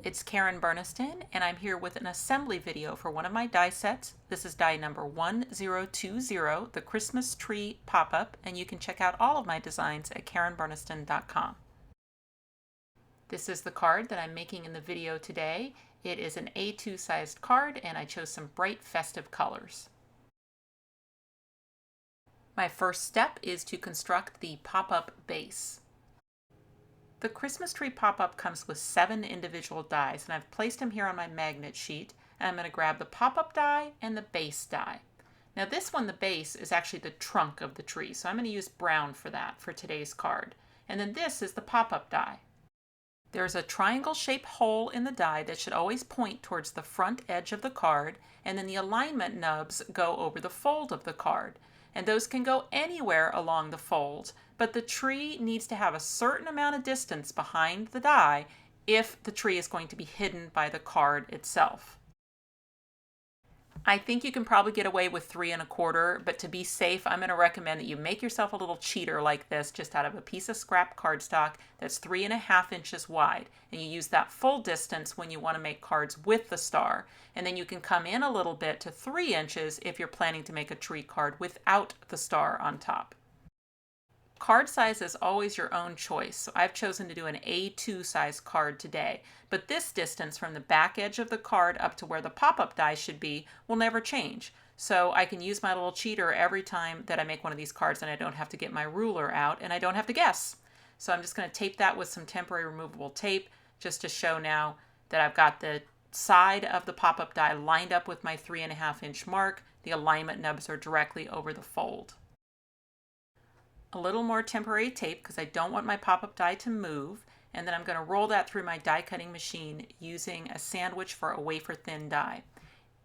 it's Karen Burniston, and I'm here with an assembly video for one of my die sets. This is die number 1020, the Christmas tree pop-up, and you can check out all of my designs at karenburniston.com. This is the card that I'm making in the video today. It is an A2 sized card, and I chose some bright festive colors. My first step is to construct the pop-up base. The Christmas tree pop-up comes with 7 individual dies, and I've placed them here on my magnet sheet, and I'm going to grab the pop-up die and the base die. Now this one, the base, is actually the trunk of the tree, so I'm going to use brown for that for today's card. And then this is the pop-up die. There's a triangle-shaped hole in the die that should always point towards the front edge of the card, and then the alignment nubs go over the fold of the card. And those can go anywhere along the fold, but the tree needs to have a certain amount of distance behind the die if the tree is going to be hidden by the card itself. I think you can probably get away with 3 1/4, but to be safe, I'm going to recommend that you make yourself a little cheater like this just out of a piece of scrap cardstock that's 3 1/2 inches wide. And you use that full distance when you want to make cards with the star. And then you can come in a little bit to 3 inches if you're planning to make a tree card without the star on top. Card size is always your own choice, so I've chosen to do an A2 size card today, but this distance from the back edge of the card up to where the pop-up die should be will never change. So I can use my little cheater every time that I make one of these cards, and I don't have to get my ruler out and I don't have to guess. So I'm just going to tape that with some temporary removable tape just to show now that I've got the side of the pop-up die lined up with my 3 1/2 inch mark. The alignment nubs are directly over the fold. A little more temporary tape because I don't want my pop-up die to move, and then I'm going to roll that through my die cutting machine using a sandwich for a wafer thin die.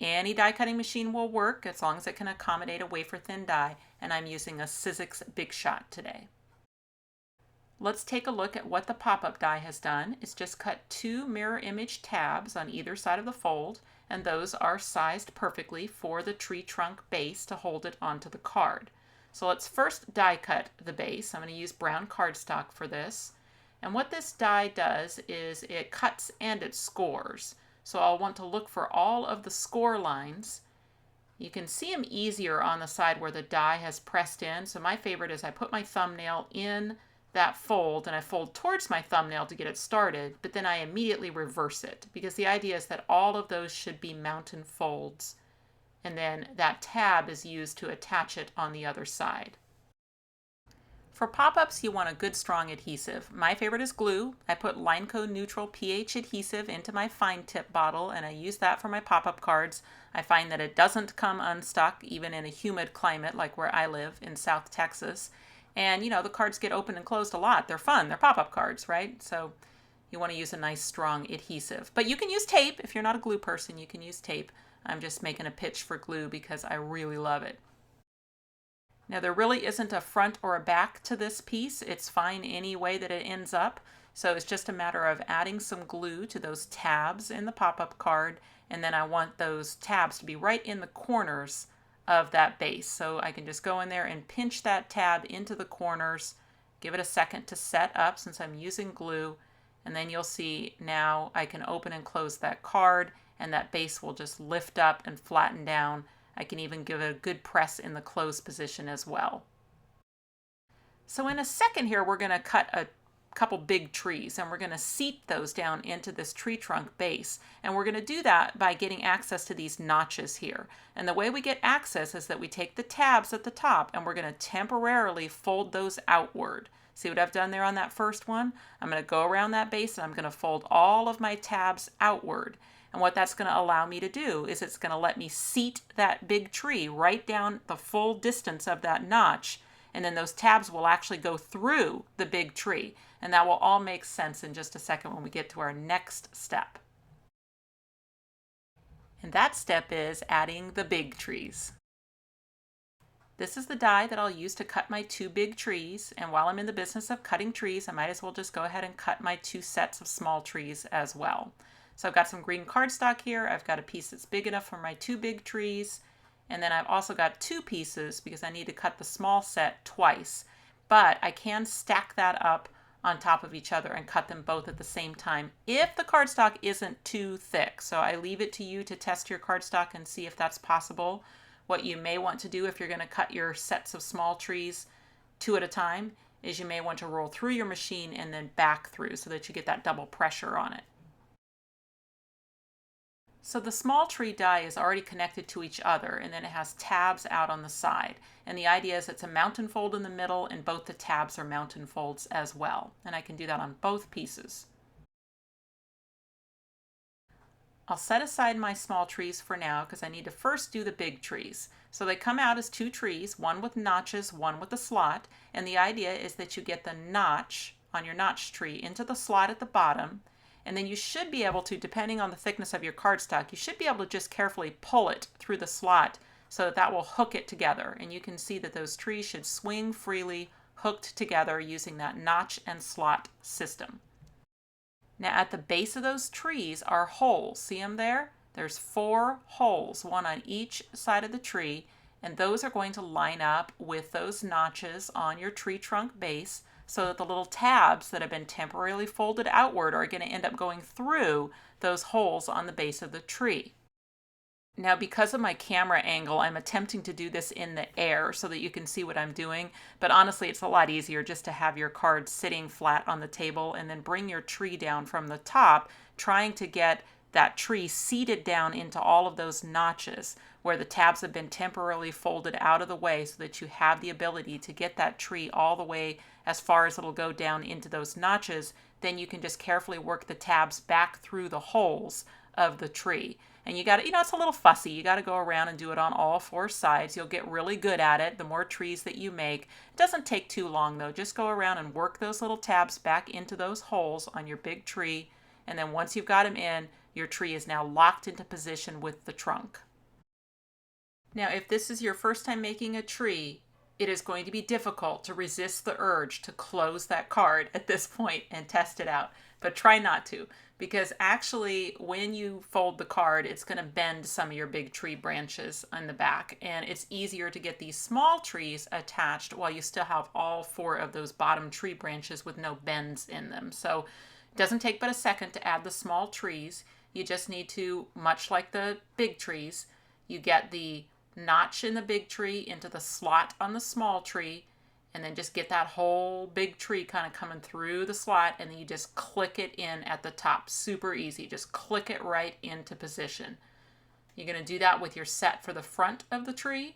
Any die cutting machine will work as long as it can accommodate a wafer thin die, and I'm using a Sizzix Big Shot today. Let's take a look at what the pop-up die has done. It's just cut 2 mirror image tabs on either side of the fold, and those are sized perfectly for the tree trunk base to hold it onto the card. So let's first die cut the base. I'm going to use brown cardstock for this. And what this die does is it cuts and it scores. So I'll want to look for all of the score lines. You can see them easier on the side where the die has pressed in. So my favorite is I put my thumbnail in that fold and I fold towards my thumbnail to get it started, but then I immediately reverse it because the idea is that all of those should be mountain folds. And then that tab is used to attach it on the other side. For pop-ups, you want a good strong adhesive. My favorite is glue. I put LINECO neutral pH adhesive into my fine tip bottle, and I use that for my pop-up cards. I find that it doesn't come unstuck even in a humid climate like where I live in South Texas. And you know, the cards get opened and closed a lot. They're fun. They're pop-up cards, right? So you want to use a nice strong adhesive. But you can use tape. If you're not a glue person, you can use tape. I'm just making a pitch for glue because I really love it. Now there really isn't a front or a back to this piece. It's fine any way that it ends up. So it's just a matter of adding some glue to those tabs in the pop-up card, and then I want those tabs to be right in the corners of that base. So I can just go in there and pinch that tab into the corners, give it a second to set up since I'm using glue, and then you'll see now I can open and close that card, and that base will just lift up and flatten down. I can even give it a good press in the closed position as well. So in a second here, we're going to cut a couple big trees, and we're going to seat those down into this tree trunk base. And we're going to do that by getting access to these notches here. And the way we get access is that we take the tabs at the top, and we're going to temporarily fold those outward. See what I've done there on that first one? I'm going to go around that base, and I'm going to fold all of my tabs outward. And what that's going to allow me to do is it's going to let me seat that big tree right down the full distance of that notch. And then those tabs will actually go through the big tree. And that will all make sense in just a second when we get to our next step. And that step is adding the big trees. This is the die that I'll use to cut my 2 big trees. And while I'm in the business of cutting trees, I might as well just go ahead and cut my 2 sets of small trees as well. So I've got some green cardstock here. I've got a piece that's big enough for my 2 big trees. And then I've also got 2 pieces because I need to cut the small set twice. But I can stack that up on top of each other and cut them both at the same time if the cardstock isn't too thick. So I leave it to you to test your cardstock and see if that's possible. What you may want to do if you're going to cut your sets of small trees 2 at a time is you may want to roll through your machine and then back through so that you get that double pressure on it. So the small tree die is already connected to each other, and then it has tabs out on the side. And the idea is it's a mountain fold in the middle, and both the tabs are mountain folds as well. And I can do that on both pieces. I'll set aside my small trees for now because I need to first do the big trees. So they come out as 2 trees, one with notches, one with a slot. And the idea is that you get the notch on your notch tree into the slot at the bottom. And then you should be able to, depending on the thickness of your cardstock, you should be able to just carefully pull it through the slot so that that will hook it together. And you can see that those trees should swing freely, hooked together using that notch and slot system. Now at the base of those trees are holes. See them there? There's 4 holes, one on each side of the tree, and those are going to line up with those notches on your tree trunk base, so that the little tabs that have been temporarily folded outward are going to end up going through those holes on the base of the tree. Now, because of my camera angle, I'm attempting to do this in the air so that you can see what I'm doing, but honestly, it's a lot easier just to have your card sitting flat on the table and then bring your tree down from the top, trying to get that tree seated down into all of those notches where the tabs have been temporarily folded out of the way so that you have the ability to get that tree all the way as far as it'll go down into those notches. Then you can just carefully work the tabs back through the holes of the tree. And you got to, it's a little fussy. You got to go around and do it on all 4 sides. You'll get really good at it the more trees that you make. It doesn't take too long though. Just go around and work those little tabs back into those holes on your big tree. And then once you've got them in, your tree is now locked into position with the trunk. Now, if this is your first time making a tree, it is going to be difficult to resist the urge to close that card at this point and test it out. But try not to, because actually when you fold the card, it's going to bend some of your big tree branches on the back. And it's easier to get these small trees attached while you still have all 4 of those bottom tree branches with no bends in them. So it doesn't take but a second to add the small trees. You just need to, much like the big trees, you get the notch in the big tree into the slot on the small tree, and then just get that whole big tree kind of coming through the slot, and then you just click it in at the top. Super easy. Just click it right into position. You're going to do that with your set for the front of the tree,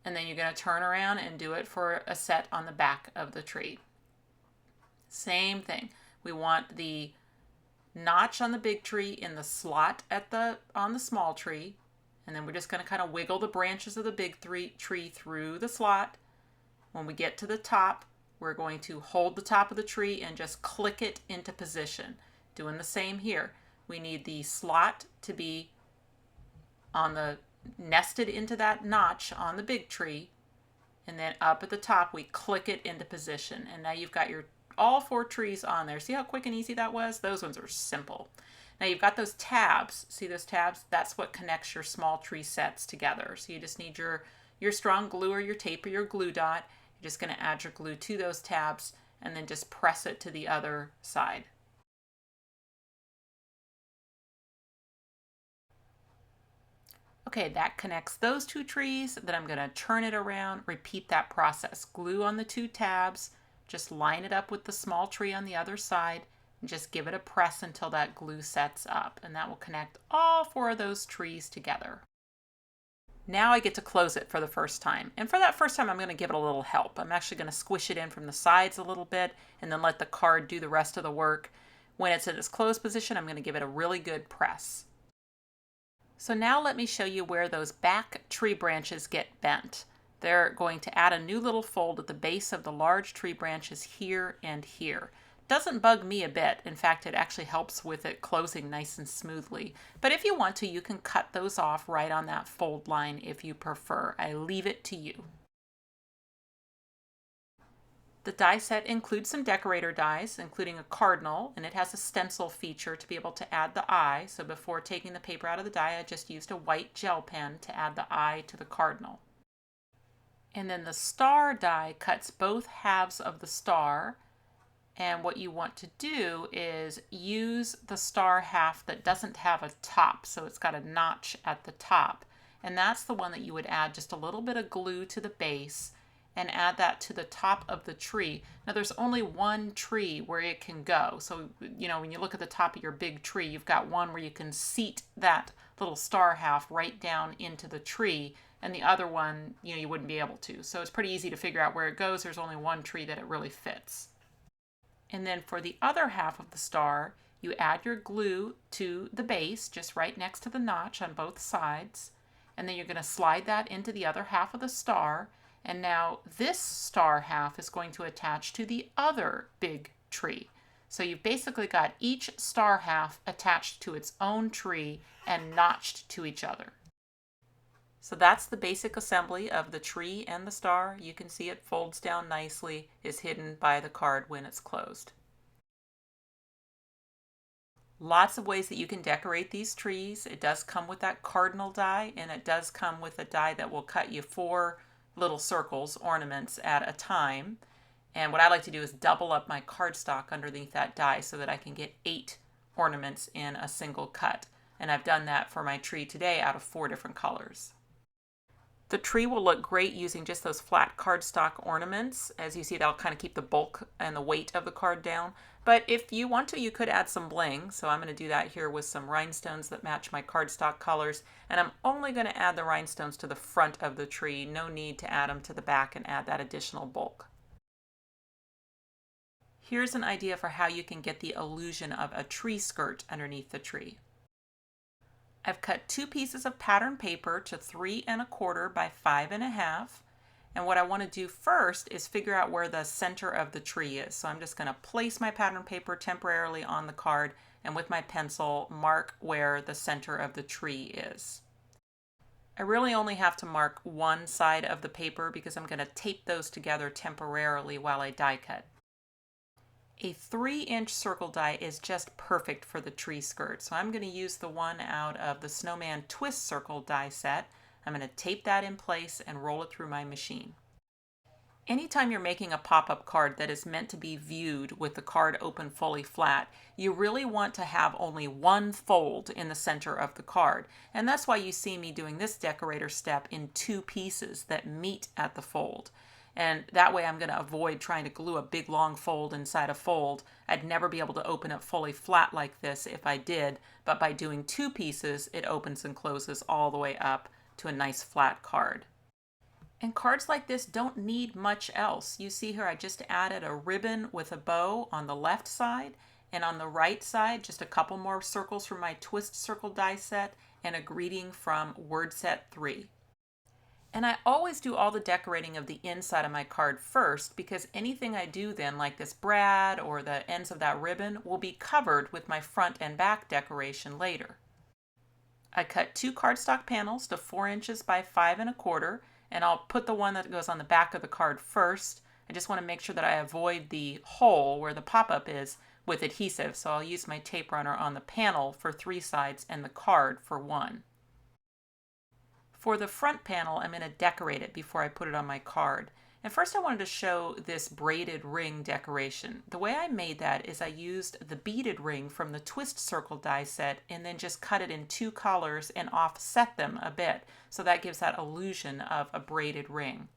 and then you're going to turn around and do it for a set on the back of the tree. Same thing. We want the notch on the big tree in the slot on the small tree, and then we're just going to kind of wiggle the branches of the big tree through the slot. When we get to the top, we're going to hold the top of the tree and just click it into position. Doing the same here. We need the slot to be nested into that notch on the big tree, and then up at the top we click it into position. And now you've got all 4 trees on there. See how quick and easy that was? Those ones are simple. Now you've got those tabs. See those tabs? That's what connects your small tree sets together. So you just need your strong glue or your tape or your glue dot. You're just going to add your glue to those tabs and then just press it to the other side. Okay, that connects those 2 trees. Then I'm going to turn it around, repeat that process. Glue on the 2 tabs, just line it up with the small tree on the other side, and just give it a press until that glue sets up, and that will connect all 4 of those trees together. Now I get to close it for the first time. And for that first time, I'm going to give it a little help. I'm actually going to squish it in from the sides a little bit and then let the card do the rest of the work. When it's in its closed position, I'm going to give it a really good press. So now let me show you where those back tree branches get bent. They're going to add a new little fold at the base of the large tree branches here and here. Doesn't bug me a bit. In fact, it actually helps with it closing nice and smoothly. But if you want to, you can cut those off right on that fold line if you prefer. I leave it to you. The die set includes some decorator dies, including a cardinal, and it has a stencil feature to be able to add the eye. So before taking the paper out of the die, I just used a white gel pen to add the eye to the cardinal. And then the star die cuts both halves of the star, And what you want to do is use the star half that doesn't have a top, so it's got a notch at the top. And that's the one that you would add just a little bit of glue to the base and add that to the top of the tree. Now there's only one tree where it can go. So, you know, when you look at the top of your big tree, you've got one where you can seat that little star half right down into the tree, and the other one, you know, you wouldn't be able to. So it's pretty easy to figure out where it goes. There's only one tree that it really fits. And then for the other half of the star, you add your glue to the base, just right next to the notch on both sides. And then you're going to slide that into the other half of the star. And now this star half is going to attach to the other big tree. So you've basically got each star half attached to its own tree and notched to each other. So that's the basic assembly of the tree and the star. You can see it folds down nicely, is hidden by the card when it's closed. Lots of ways that you can decorate these trees. It does come with that cardinal die, and it does come with a die that will cut you 4 little circles, ornaments at a time. And what I like to do is double up my cardstock underneath that die so that I can get 8 ornaments in a single cut. And I've done that for my tree today out of 4 different colors. The tree will look great using just those flat cardstock ornaments. As you see, that'll kind of keep the bulk and the weight of the card down. But if you want to, you could add some bling. So I'm going to do that here with some rhinestones that match my cardstock colors. And I'm only going to add the rhinestones to the front of the tree. No need to add them to the back and add that additional bulk. Here's an idea for how you can get the illusion of a tree skirt underneath the tree. I've cut 2 pieces of pattern paper to 3 1/4 by 5 1/2. And what I want to do first is figure out where the center of the tree is. So I'm just going to place my pattern paper temporarily on the card and with my pencil mark where the center of the tree is. I really only have to mark one side of the paper because I'm going to tape those together temporarily while I die cut. A 3-inch circle die is just perfect for the tree skirt. So I'm going to use the one out of the Snowman twist circle die set. I'm going to tape that in place and roll it through my machine. Anytime you're making a pop-up card that is meant to be viewed with the card open fully flat, you really want to have only one fold in the center of the card. And that's why you see me doing this decorator step in 2 pieces that meet at the fold. And that way I'm going to avoid trying to glue a big long fold inside a fold. I'd never be able to open it fully flat like this if I did, but by doing 2 pieces, it opens and closes all the way up to a nice flat card. And cards like this don't need much else. You see here I just added a ribbon with a bow on the left side, and on the right side just a couple more circles from my twist circle die set and a greeting from word set 3. And I always do all the decorating of the inside of my card first because anything I do then, like this brad or the ends of that ribbon, will be covered with my front and back decoration later. I cut 2 cardstock panels to 4 inches by 5 1/4, and I'll put the one that goes on the back of the card first. I just want to make sure that I avoid the hole where the pop-up is with adhesive, so I'll use my tape runner on the panel for 3 sides and the card for 1. For the front panel, I'm going to decorate it before I put it on my card. And first I wanted to show this braided ring decoration. The way I made that is I used the beaded ring from the twist circle die set and then just cut it in 2 colors and offset them a bit. So that gives that illusion of a braided ring.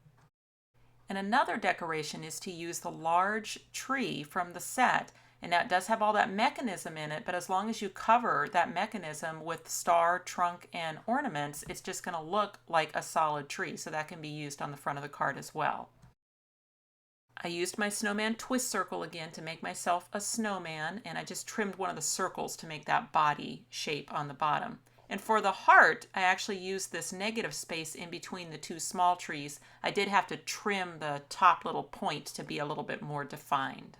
And another decoration is to use the large tree from the set. And now it does have all that mechanism in it, but as long as you cover that mechanism with star, trunk, and ornaments, it's just going to look like a solid tree. So that can be used on the front of the card as well. I used my Snowman twist circle again to make myself a snowman, and I just trimmed one of the circles to make that body shape on the bottom. And for the heart, I actually used this negative space in between the 2 small trees. I did have to trim the top little point to be a little bit more defined.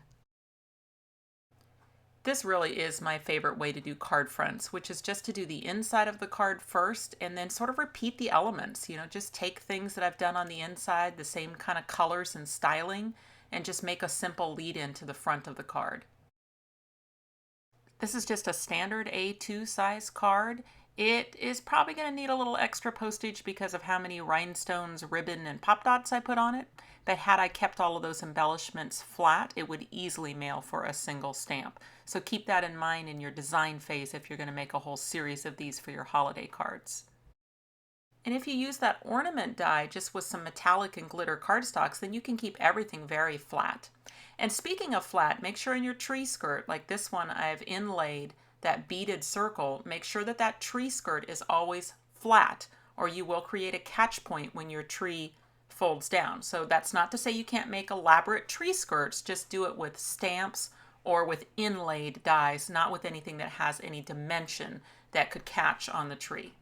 This really is my favorite way to do card fronts, which is just to do the inside of the card first and then sort of repeat the elements. You know, just take things that I've done on the inside, the same kind of colors and styling, and just make a simple lead-in to the front of the card. This is just a standard A2 size card. It is probably going to need a little extra postage because of how many rhinestones, ribbon, and pop dots I put on it, but had I kept all of those embellishments flat, it would easily mail for a single stamp. So keep that in mind in your design phase if you're going to make a whole series of these for your holiday cards. And if you use that ornament die just with some metallic and glitter cardstocks, then you can keep everything very flat. And speaking of flat, make sure in your tree skirt, like this one, I've inlaid that beaded circle. Make sure that that tree skirt is always flat, or you will create a catch point when your tree folds down. So that's not to say you can't make elaborate tree skirts, just do it with stamps or with inlaid dies, not with anything that has any dimension that could catch on the tree.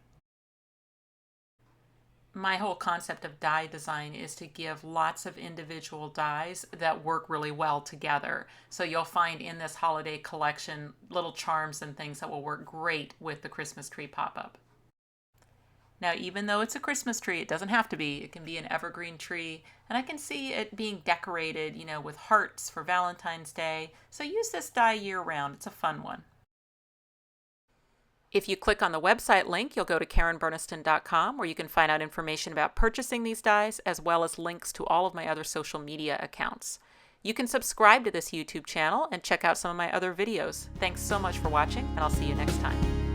My whole concept of die design is to give lots of individual dies that work really well together. So you'll find in this holiday collection little charms and things that will work great with the Christmas tree pop-up. Now, even though it's a Christmas tree, it doesn't have to be. It can be an evergreen tree, and I can see it being decorated, with hearts for Valentine's Day. So use this die year-round. It's a fun one. If you click on the website link, you'll go to KarenBurniston.com, where you can find out information about purchasing these dies, as well as links to all of my other social media accounts. You can subscribe to this YouTube channel and check out some of my other videos. Thanks so much for watching, and I'll see you next time.